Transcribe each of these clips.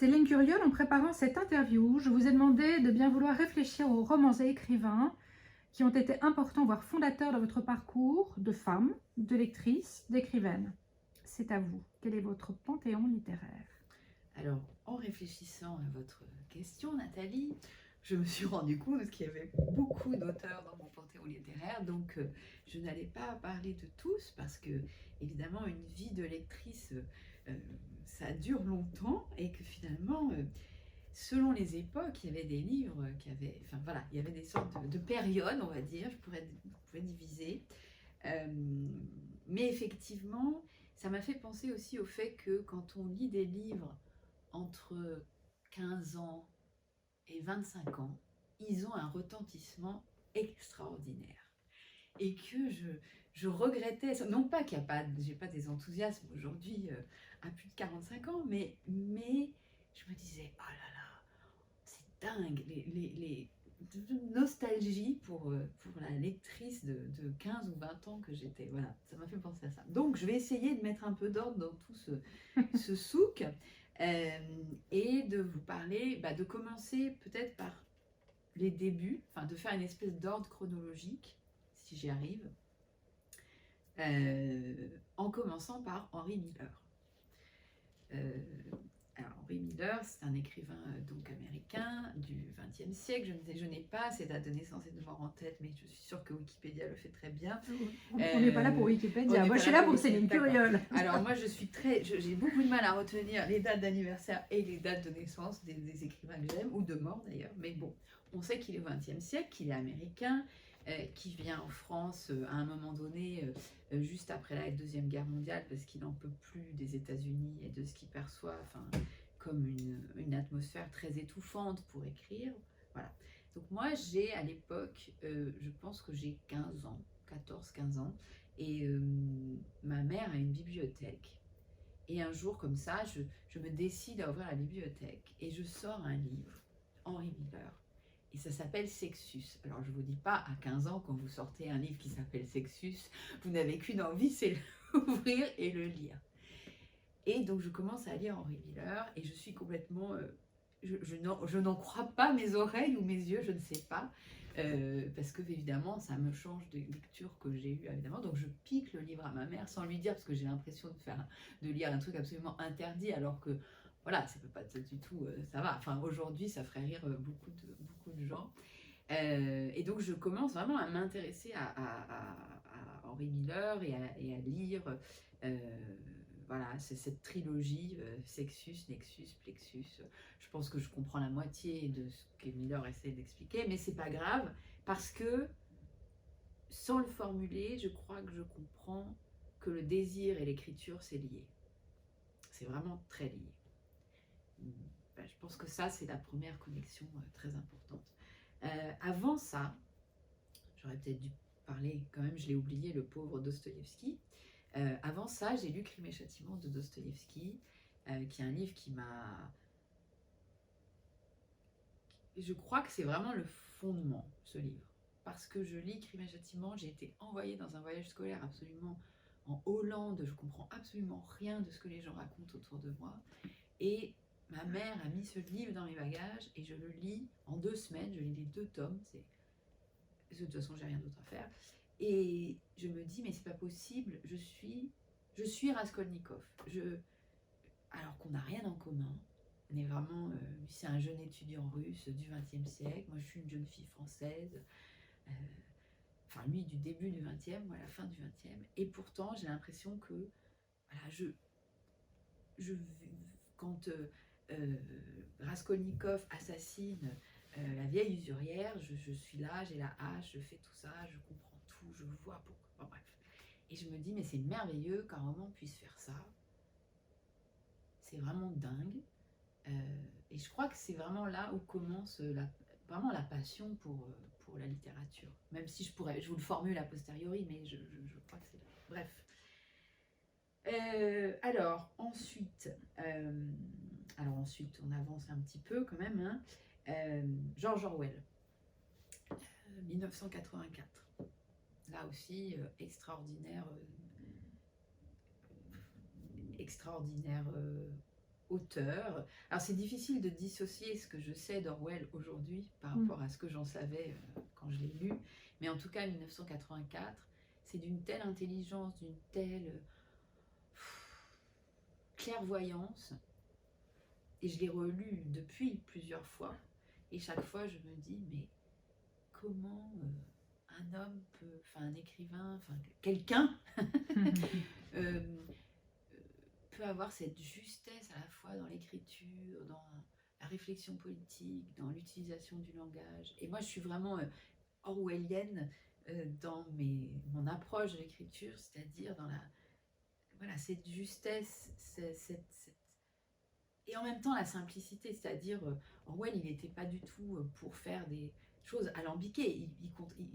Céline Curiol, en préparant cette interview, je vous ai demandé de bien vouloir réfléchir aux romans et écrivains qui ont été importants, voire fondateurs dans votre parcours de femme, de lectrice, d'écrivaine. C'est à vous. Quel est votre panthéon littéraire? Alors, en réfléchissant à votre question, Nathalie, je me suis rendu compte qu'il y avait beaucoup d'auteurs dans mon panthéon littéraire, donc je n'allais pas parler de tous parce que, évidemment, une vie de lectrice, euh, ça dure longtemps et que finalement, selon les époques, il y avait des livres qui avaient, enfin voilà, il y avait des sortes de périodes, on va dire, je pourrais diviser. Euh, mais effectivement, ça m'a fait penser aussi au fait que quand on lit des livres entre 15 ans et 25 ans, ils ont un retentissement extraordinaire. Et que je regrettais, non pas qu'il n'y a pas, j'ai pas des enthousiasmes aujourd'hui à plus de 45 ans, mais je me disais, oh là là, c'est dingue, nostalgie pour la lectrice de 15 ou 20 ans que j'étais. Voilà, ça m'a fait penser à ça. Donc, je vais essayer de mettre un peu d'ordre dans tout ce souk et de vous parler, de commencer peut-être par les débuts, enfin de faire une espèce d'ordre chronologique, si j'y arrive, en commençant par Henry Miller. Alors, Henry Miller, c'est un écrivain donc américain du XXe siècle. Je n'ai pas ses dates de naissance et de mort en tête, mais je suis sûre que Wikipédia le fait très bien. On n'est pas là pour Wikipédia. Moi, je suis là pour Céline Curiol. Alors, moi, j'ai beaucoup de mal à retenir les dates d'anniversaire et les dates de naissance des écrivains que j'aime, ou de mort d'ailleurs. Mais bon, on sait qu'il est au XXe siècle, qu'il est américain, qui vient en France à un moment donné, juste après la Deuxième Guerre mondiale, parce qu'il n'en peut plus des États-Unis et de ce qu'il perçoit comme une atmosphère très étouffante pour écrire. Voilà. Donc moi, j'ai à l'époque, je pense que j'ai 15 ans, 14-15 ans, et ma mère a une bibliothèque. Et un jour, comme ça, je me décide à ouvrir la bibliothèque et je sors un livre, Henry Miller. Et ça s'appelle Sexus. Alors, je ne vous dis pas, à 15 ans, quand vous sortez un livre qui s'appelle Sexus, vous n'avez qu'une envie, c'est l'ouvrir et le lire. Et donc, je commence à lire Henry Miller et je suis complètement... je n'en crois pas mes oreilles ou mes yeux, je ne sais pas. Parce que, évidemment, ça me change des lectures que j'ai eues, évidemment. Donc, je pique le livre à ma mère sans lui dire, parce que j'ai l'impression de lire un truc absolument interdit, alors que voilà, ça peut pas être du tout, ça va. Enfin, aujourd'hui, ça ferait rire beaucoup de gens. Et donc, je commence vraiment à m'intéresser à Henry Miller et à lire. Voilà, c'est cette trilogie Sexus, Nexus, Plexus. Je pense que je comprends la moitié de ce que Miller essaie d'expliquer, mais c'est pas grave parce que sans le formuler, je crois que je comprends que le désir et l'écriture, c'est lié. C'est vraiment très lié. Je pense que ça, c'est la première connexion très importante. Avant ça, j'aurais peut-être dû parler quand même, je l'ai oublié, le pauvre Dostoïevski. Avant ça, j'ai lu Crime et Châtiment de Dostoïevski, qui est un livre qui m'a... Je crois que c'est vraiment le fondement, ce livre. Parce que je lis Crime et Châtiment, j'ai été envoyée dans un voyage scolaire absolument en Hollande, je comprends absolument rien de ce que les gens racontent autour de moi. Et ma mère a mis ce livre dans mes bagages et je le lis en 2 semaines, je lis les 2 tomes, de toute façon j'ai rien d'autre à faire. Et je me dis, mais c'est pas possible, je suis Raskolnikov. Alors qu'on n'a rien en commun. On est vraiment, c'est un jeune étudiant russe du XXe siècle, moi je suis une jeune fille française, enfin lui du début du XXe, moi à la fin du XXe, et pourtant j'ai l'impression que, voilà, quand Raskolnikov assassine la vieille usurière, je suis là, j'ai la hache, je fais tout ça, je comprends tout, je vois pourquoi. Enfin, bref. Et je me dis, mais c'est merveilleux qu'un roman puisse faire ça. C'est vraiment dingue. Et je crois que c'est vraiment là où commence vraiment la passion pour la littérature. Même si je vous le formule a posteriori, mais je crois que c'est là. Bref. Alors ensuite, on avance un petit peu quand même. Hein. George Orwell, 1984. Là aussi, extraordinaire auteur. Alors c'est difficile de dissocier ce que je sais d'Orwell aujourd'hui par rapport à ce que j'en savais quand je l'ai lu, mais en tout cas 1984, c'est d'une telle intelligence, d'une telle clairvoyance, et je l'ai relu depuis plusieurs fois, et chaque fois je me dis, mais comment un homme peut, enfin un écrivain, enfin quelqu'un peut avoir cette justesse à la fois dans l'écriture, dans la réflexion politique, dans l'utilisation du langage. Et moi, je suis vraiment orwellienne dans mon approche de l'écriture, c'est-à-dire dans voilà, cette justesse, et en même temps la simplicité, c'est-à-dire Orwell, il n'était pas du tout pour faire des choses alambiquées,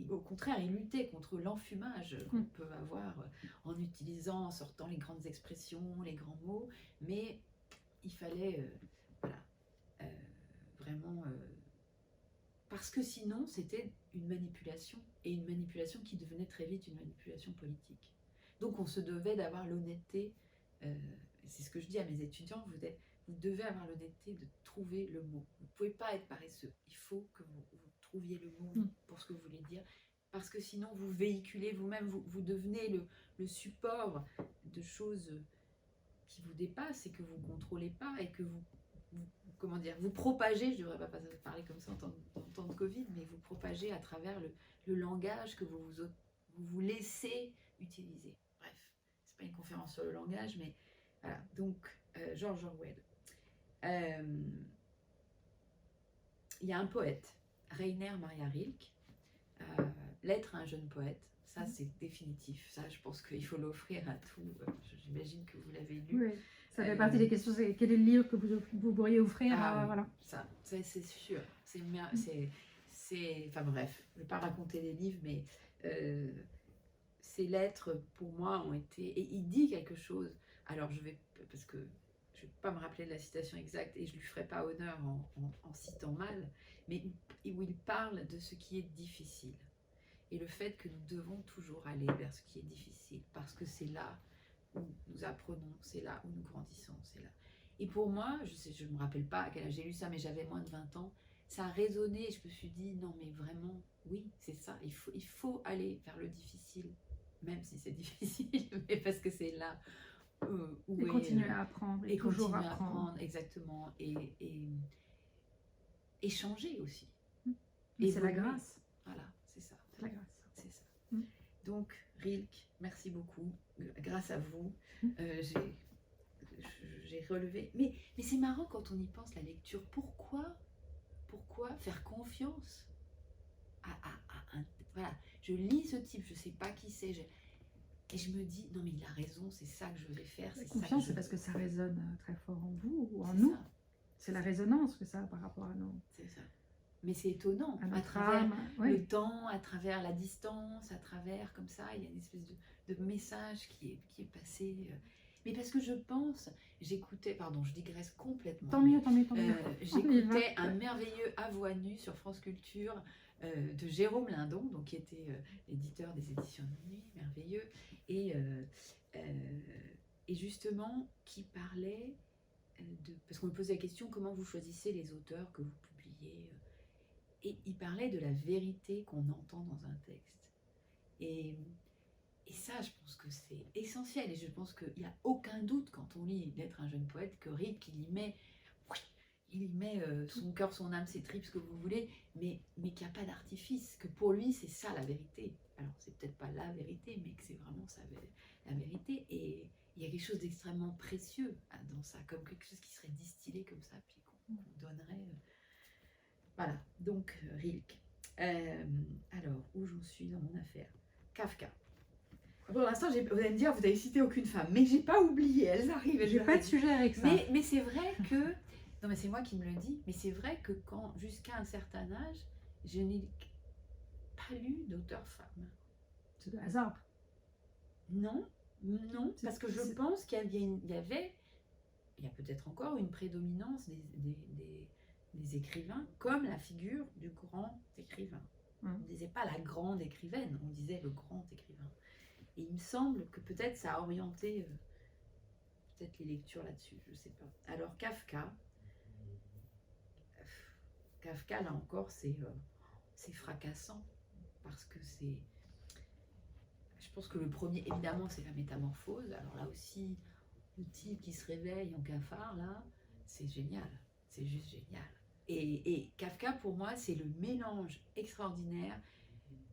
au contraire, il luttait contre l'enfumage qu'on peut avoir en utilisant, en sortant les grandes expressions, les grands mots, mais il fallait voilà, vraiment... parce que sinon, c'était une manipulation, et une manipulation qui devenait très vite une manipulation politique. Donc on se devait d'avoir l'honnêteté, c'est ce que je dis à mes étudiants, vous devez avoir l'honnêteté de trouver le mot. Vous ne pouvez pas être paresseux. Il faut que vous trouviez le mot pour ce que vous voulez dire. Parce que sinon, vous véhiculez vous-même, vous devenez le support de choses qui vous dépassent et que vous ne contrôlez pas et que comment dire, vous propagez, je ne devrais pas parler comme ça en temps de Covid, mais vous propagez à travers le langage que vous laissez utiliser. Bref, ce n'est pas une conférence sur le langage, mais voilà. Donc, George Orwell. Il y a un poète, Rainer Maria Rilke, Lettre à un jeune poète. Ça, c'est définitif. Ça, je pense qu'il faut l'offrir à tout. J'imagine que vous l'avez lu. Oui, ça fait partie des questions. Quel est le livre que vous pourriez offrir oui, voilà. Ça, c'est sûr. Enfin bref, je ne vais pas raconter les livres, mais ces lettres, pour moi, ont été... Et il dit quelque chose. Alors, parce que je ne vais pas me rappeler de la citation exacte et je ne lui ferai pas honneur en citant mal, mais où il parle de ce qui est difficile. Et le fait que nous devons toujours aller vers ce qui est difficile, parce que c'est là où nous apprenons, c'est là où nous grandissons, c'est là. Et pour moi, je ne me rappelle pas à quel âge j'ai lu ça, mais j'avais moins de 20 ans, ça a résonné et je me suis dit, non mais vraiment, oui, c'est ça, il faut aller vers le difficile, même si c'est difficile, mais parce que c'est là où et continuer à apprendre, et toujours continuer à apprendre, exactement, et changer aussi. Et c'est la grâce. Voilà, c'est ça. C'est la grâce. C'est ça. Donc, Rilke, merci beaucoup. Grâce à vous, j'ai relevé. Mais c'est marrant quand on y pense, la lecture. Pourquoi faire confiance à un... Voilà, je lis ce type, je ne sais pas qui c'est. Et je me dis, non mais il a raison, c'est ça que je vais faire. La confiance, c'est parce que ça résonne très fort en vous ou en nous. C'est la résonance que ça a par rapport à nous. C'est ça. Mais c'est étonnant, à travers le temps, à travers la distance, à travers comme ça, il y a une espèce de message qui est passé. Mais parce que je pense, j'écoutais, pardon, je digresse complètement. Tant mieux. J'écoutais un merveilleux À voix nue sur France Culture de Jérôme Lindon, donc qui était l'éditeur des éditions de Nuit, merveilleux, et justement qui parlait parce qu'on me posait la question, comment vous choisissez les auteurs que vous publiez et il parlait de la vérité qu'on entend dans un texte. Et ça, je pense que c'est essentiel. Et je pense qu'il n'y a aucun doute quand on lit Lettre à un jeune poète que Rilke, il y met son cœur, son âme, ses tripes, ce que vous voulez, mais qu'il n'y a pas d'artifice. Que pour lui, c'est ça la vérité. Alors, c'est peut-être pas la vérité, mais que c'est vraiment ça, la vérité. Et il y a quelque chose d'extrêmement précieux dans ça, comme quelque chose qui serait distillé comme ça, puis qu'on donnerait... Voilà, donc Rilke. Alors, où j'en suis dans mon affaire? Kafka. Pour l'instant, vous allez me dire, vous n'avez cité aucune femme, mais j'ai pas oublié, elles arrivent. J'ai pas de sujet avec ça. Mais c'est vrai que, non mais c'est moi qui me le dis, mais c'est vrai que quand, jusqu'à un certain âge, je n'ai pas lu d'auteur femme. C'est de hasard. Non, parce que je pense qu'il y avait, il y a peut-être encore une prédominance des écrivains comme la figure du grand écrivain. On ne disait pas la grande écrivaine, on disait le grand écrivain. Et il me semble que peut-être ça a orienté peut-être les lectures là-dessus, je sais pas. Alors Kafka, là encore, c'est fracassant parce que c'est. Je pense que le premier, évidemment, c'est la métamorphose. Alors là aussi, le type qui se réveille en cafard, là, c'est génial. C'est juste génial. Et Kafka, pour moi, c'est le mélange extraordinaire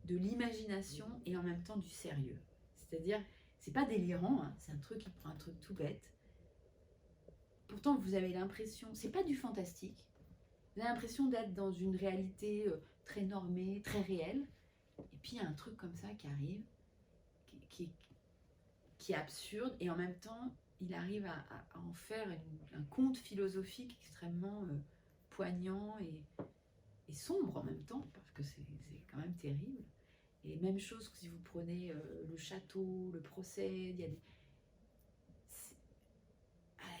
de l'imagination et en même temps du sérieux. C'est-à-dire, c'est pas délirant, hein, c'est un truc qui prend un truc tout bête. Pourtant, vous avez l'impression, c'est pas du fantastique. Vous avez l'impression d'être dans une réalité très normée, très réelle. Et puis, il y a un truc comme ça qui arrive, qui est absurde, et en même temps, il arrive à en faire un conte philosophique extrêmement poignant et sombre en même temps, parce que c'est quand même terrible. Et même chose que si vous prenez le château, le procès, il y a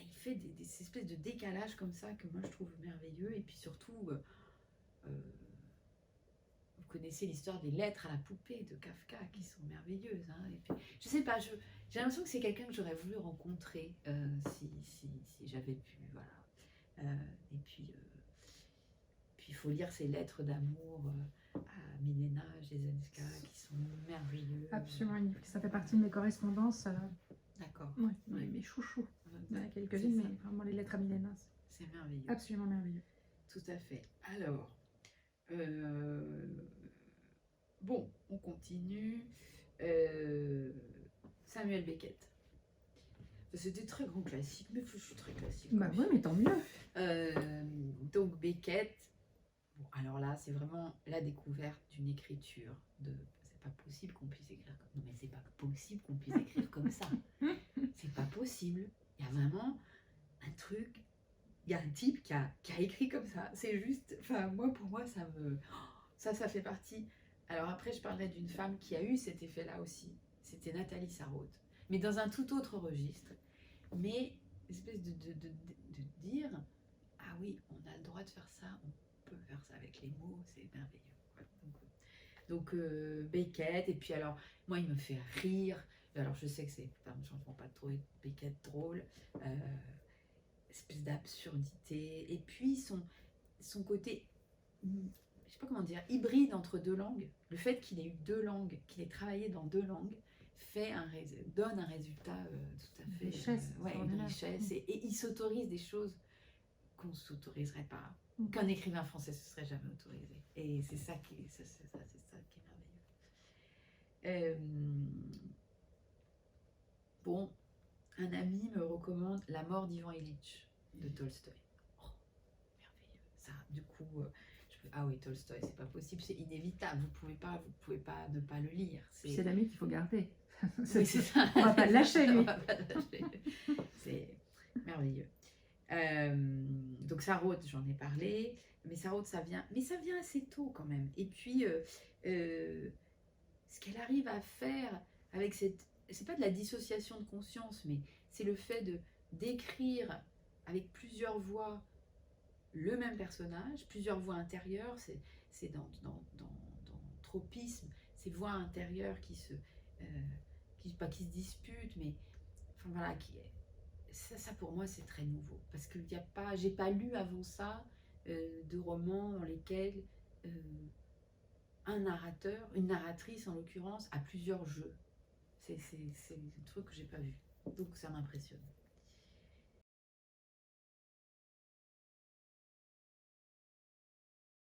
il fait des espèces de décalages comme ça que moi je trouve merveilleux. Et puis surtout, vous connaissez l'histoire des lettres à la poupée de Kafka qui sont merveilleuses. Hein. Et puis, je sais pas, j'ai l'impression que c'est quelqu'un que j'aurais voulu rencontrer si j'avais pu. Voilà. Et puis, il faut lire ces lettres d'amour à Milena Jesenska qui sont merveilleuses. Absolument, ça fait partie de mes correspondances. D'accord. Ouais, mes chouchous. Il y en a quelques-unes, mais vraiment les lettres à Milena. C'est merveilleux. Absolument merveilleux. Tout à fait. Alors, bon, on continue. Samuel Beckett. C'est des très grands classiques, mais je suis très classique. Bah oui, mais tant mieux. Donc Beckett, bon, alors là, c'est vraiment la découverte d'une écriture de. C'est pas possible qu'on puisse écrire comme. Non, mais c'est pas possible qu'on puisse écrire comme ça. C'est pas possible. Il y a vraiment un truc. Il y a un type qui a écrit comme ça. C'est juste. Enfin, pour moi, ça fait partie. Alors après, je parlerai d'une femme qui a eu cet effet-là aussi. C'était Nathalie Sarraute. Mais dans un tout autre registre. Mais espèce de dire, ah oui, on a le droit de faire ça, on peut faire ça avec les mots, c'est merveilleux. Donc Beckett, et puis alors, moi il me fait rire, alors je sais que c'est, plein de gens ne vont pas trouver Beckett drôle, espèce d'absurdité, et puis son côté, je sais pas comment dire, hybride entre deux langues, le fait qu'il ait eu deux langues, qu'il ait travaillé dans deux langues, donne un résultat tout à fait une richesse et il s'autorise des choses qu'on ne s'autoriserait pas, qu'un écrivain français ne se serait jamais autorisé, et c'est ça qui est merveilleux. Bon, un ami me recommande La mort d'Ivan Ilitch de Tolstoï. Oh, merveilleux. Ça, du coup, ah oui, Tolstoï, c'est pas possible, c'est inévitable, vous pouvez pas ne pas le lire. C'est l'ami qu'il faut garder. Oui, c'est ça. On va pas le lâcher, lui. C'est merveilleux. Donc Sarraute, j'en ai parlé, mais Sarraute, ça vient assez tôt quand même. Et puis, ce qu'elle arrive à faire avec c'est pas de la dissociation de conscience, mais c'est le fait d'écrire avec plusieurs voix le même personnage, plusieurs voix intérieures. C'est dans Tropisme, ces voix intérieures qui se disputent, mais enfin voilà, ça pour moi c'est très nouveau, parce que j'ai pas lu avant ça de romans dans lesquels un narrateur, une narratrice en l'occurrence, a plusieurs jeux. C'est un truc que j'ai pas vu, donc ça m'impressionne.